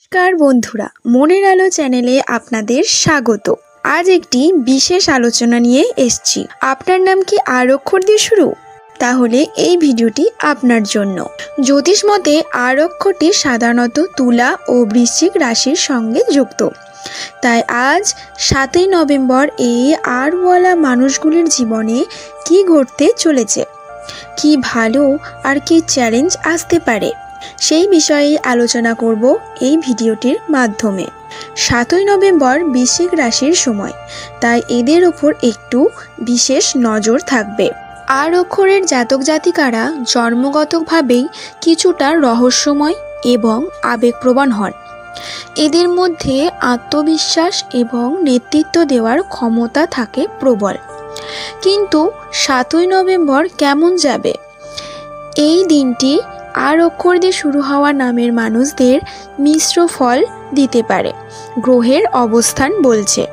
নমস্কার বন্ধুরা, মনের আলো চ্যানেলে আপনাদের স্বাগত। আজ একটি বিশেষ আলোচনা নিয়ে এসেছি। আপনার নাম কি আর অক্ষর দিয়ে শুরু? তাহলে এই ভিডিওটি আপনার জন্য। জ্যোতিষ মতে আর অক্ষরটি সাধারণত তুলা ও বৃশ্চিক রাশির সঙ্গে যুক্ত। তাই আজ 7ই নভেম্বর এই আরওয়ালা মানুষগুলির জীবনে কি ঘটতে চলেছে, কি ভালো আর কি চ্যালেঞ্জ আসতে পারে, সেই বিষয়ে আলোচনা করব এই ভিডিওটির মাধ্যমে। 7ই নভেম্বর বৃশ্চিক রাশির সময়, তাই এদের উপর একটু বিশেষ নজর থাকবে। আর অক্ষরের জাতক জাতিকারা জন্মগতভাবেই কিছুটা রহস্যময় এবং আবেগপ্রবণ হন। এদের মধ্যে আত্মবিশ্বাস এবং নেতৃত্ব দেওয়ার ক্ষমতা থাকে প্রবল। কিন্তু 7ই নভেম্বর কেমন যাবে? এই দিনটি আর অক্ষর দিয়ে শুরু হওয়া নামের মানুষদের মিশ্র ফল দিতে পারে। গ্রহের অবস্থান বলছে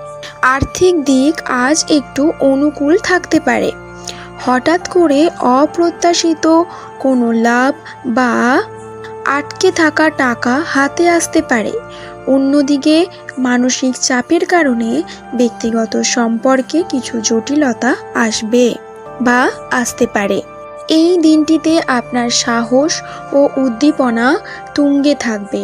আর্থিক দিক আজ একটু অনুকূল থাকতে পারে। হঠাৎ করে অপ্রত্যাশিত কোনো লাভ বা আটকে থাকা টাকা হাতে আসতে পারে। অন্যদিকে মানসিক চাপের কারণে ব্যক্তিগত সম্পর্কে কিছু জটিলতা আসবে বা আসতে পারে। এই দিনটিতে আপনার সাহস ও উদ্দীপনা তুঙ্গে থাকবে,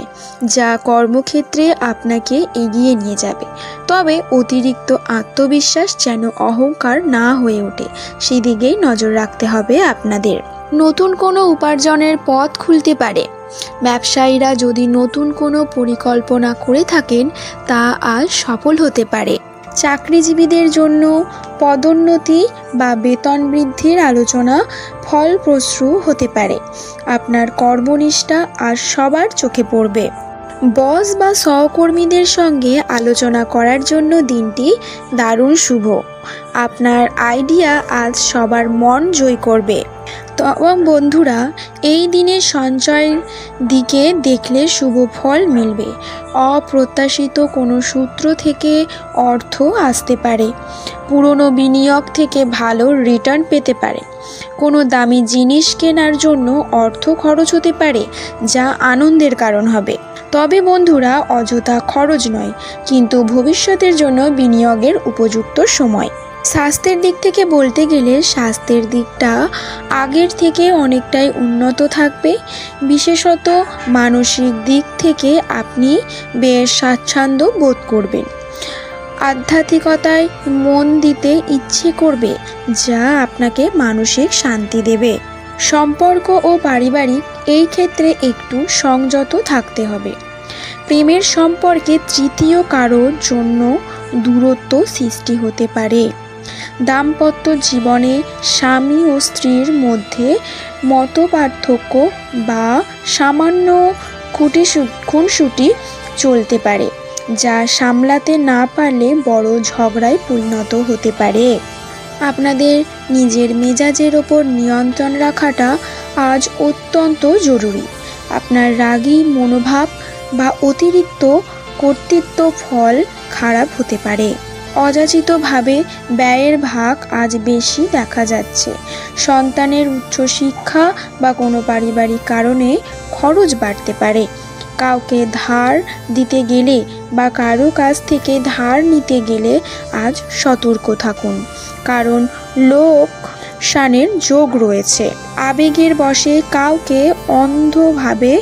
যা কর্মক্ষেত্রে আপনাকে এগিয়ে নিয়ে যাবে। তবে অতিরিক্ত আত্মবিশ্বাস যেন অহংকার না হয়ে ওঠে, সেদিকেই নজর রাখতে হবে আপনাদের। নতুন কোনো উপার্জনের পথ খুলতে পারে। ব্যবসায়ীরা যদি নতুন কোনো পরিকল্পনা করে থাকেন, তা আজ সফল হতে পারে। চাকরিজীবীদের জন্য পদোন্নতি বা বেতন বৃদ্ধির আলোচনা ফলপ্রসূ হতে পারে। আপনার কর্মনিষ্ঠা আর সবার চোখে পড়বে। বস বা সহকর্মীদের সঙ্গে আলোচনা করার জন্য দিনটি দারুণ শুভ। আপনার আইডিয়া আজ সবার মন জয় করবে। এবং বন্ধুরা, এই দিনের সঞ্চয়ের দিকে দেখলে শুভ ফল মিলবে। অপ্রত্যাশিত কোনো সূত্র থেকে অর্থ আসতে পারে। পুরনো বিনিয়োগ থেকে ভালো রিটার্ন পেতে পারে। কোনো দামি জিনিস কেনার জন্য অর্থ খরচ হতে পারে, যা আনন্দের কারণ হবে। তবে বন্ধুরা, অযথা খরচ নয়, কিন্তু ভবিষ্যতের জন্য বিনিয়োগের উপযুক্ত সময়। স্বাস্থ্যের দিক থেকে বলতে গেলে স্বাস্থ্যের দিকটা আগের থেকে অনেকটাই উন্নত থাকবে। বিশেষত মানসিক দিক থেকে আপনি বেশ স্বাচ্ছন্দ্য বোধ করবেন। আধ্যাত্মিকতায় মন দিতে ইচ্ছে করবে, যা আপনাকে মানসিক শান্তি দেবে। সম্পর্ক ও পারিবারিক এই ক্ষেত্রে একটু সংযত থাকতে হবে। প্রেমের সম্পর্কে তৃতীয় কারোর জন্য দূরত্ব সৃষ্টি হতে পারে। দাম্পত্য জীবনে স্বামী ও স্ত্রীর মধ্যে মতপার্থক্য বা সামান্য খুনসুটি চলতে পারে, যা সামলাতে না পারলে বড় ঝগড়ায় পরিণত হতে পারে। আপনাদের নিজের মেজাজের ওপর নিয়ন্ত্রণ রাখাটা আজ অত্যন্ত জরুরি। আপনার রাগী মনোভাব বা অতিরিক্ত কর্তৃত্ব ফল খারাপ হতে পারে। অযাচিতভাবে ব্যয়ের ভাগ আজ বেশি দেখা যাচ্ছে। সন্তানের উচ্চশিক্ষা বা কোনো পারিবারিক কারণে খরচ বাড়তে পারে। কাউকে ধার দিতে গেলে বা কারো কাছ থেকে ধার নিতে গেলে আজ সতর্ক থাকুন, কারণ লোকসানের যোগ রয়েছে। আবেগের বশে কাউকে অন্ধভাবে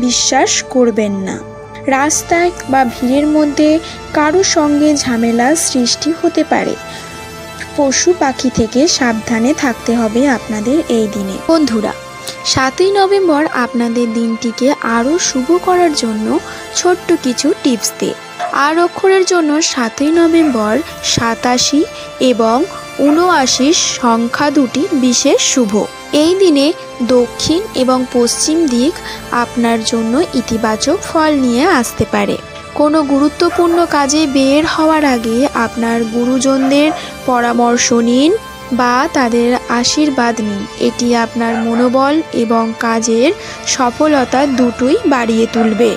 বিশ্বাস করবেন না। রাস্তায় বা ভিড়ের মধ্যে কারো সঙ্গে ঝামেলা সৃষ্টি হতে পারে। পশু পাখি থেকে সাবধানে থাকতে হবে আপনাদের এই দিনে। বন্ধুরা, 7ই নভেম্বর আপনাদের দিনটিকে আরও শুভ করার জন্য ছোট্ট কিছু টিপস দিই। আর অক্ষরের জন্য 7ই নভেম্বর 87 এবং 79 সংখ্যা দুটি বিশেষ শুভ। এই দিনে দক্ষিণ এবং পশ্চিম দিক আপনার জন্য ইতিবাচক ফল নিয়ে আসতে পারে। কোনো গুরুত্বপূর্ণ কাজে বের হওয়ার আগে আপনার গুরুজনদের পরামর্শ নিন বা তাদের আশীর্বাদ নিন। এটি আপনার মনোবল এবং কাজের সফলতা দুটোই বাড়িয়ে তুলবে।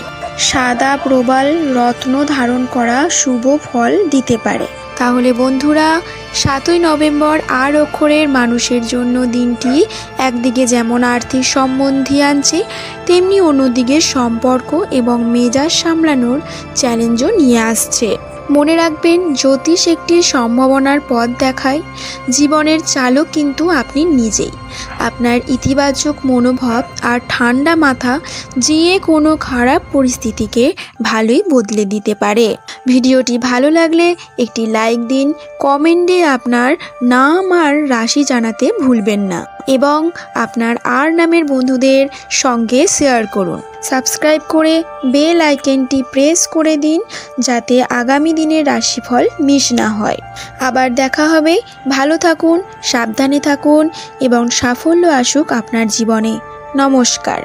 সাদা প্রবাল রত্ন ধারণ করা শুভ ফল দিতে পারে। তাহলে বন্ধুরা, 7ই নভেম্বর আর অক্ষরের মানুষের জন্য দিনটি একদিকে যেমন আর্থিক সম্বন্ধী আনছে, তেমনি অন্যদিকে সম্পর্ক এবং মেজাজ সামলানোর চ্যালেঞ্জও নিয়ে আসছে। মনে রাখবেন, জ্যোতিষ একটি সম্ভাবনার পথ দেখায়, জীবনের চালক কিন্তু আপনি নিজেই। আপনার ইতিবাচক মনোভাব আর ঠান্ডা মাথা যে কোনো খারাপ পরিস্থিতিকে ভালোই বদলে দিতে পারে। ভিডিওটি ভালো লাগলে একটি লাইক দিন, কমেন্টে আপনার নাম আর রাশি জানাতে ভুলবেন না এবং আপনার আর নামের বন্ধুদের সঙ্গে শেয়ার করুন। সাবস্ক্রাইব করে বেল আইকনটি প্রেস করে দিন, যাতে আগামী দিনের রাশিফল মিস না হয়। আবার দেখা হবে। ভালো থাকুন, সাবধানে থাকুন এবং সাফল্য আসুক আপনার জীবনে। নমস্কার।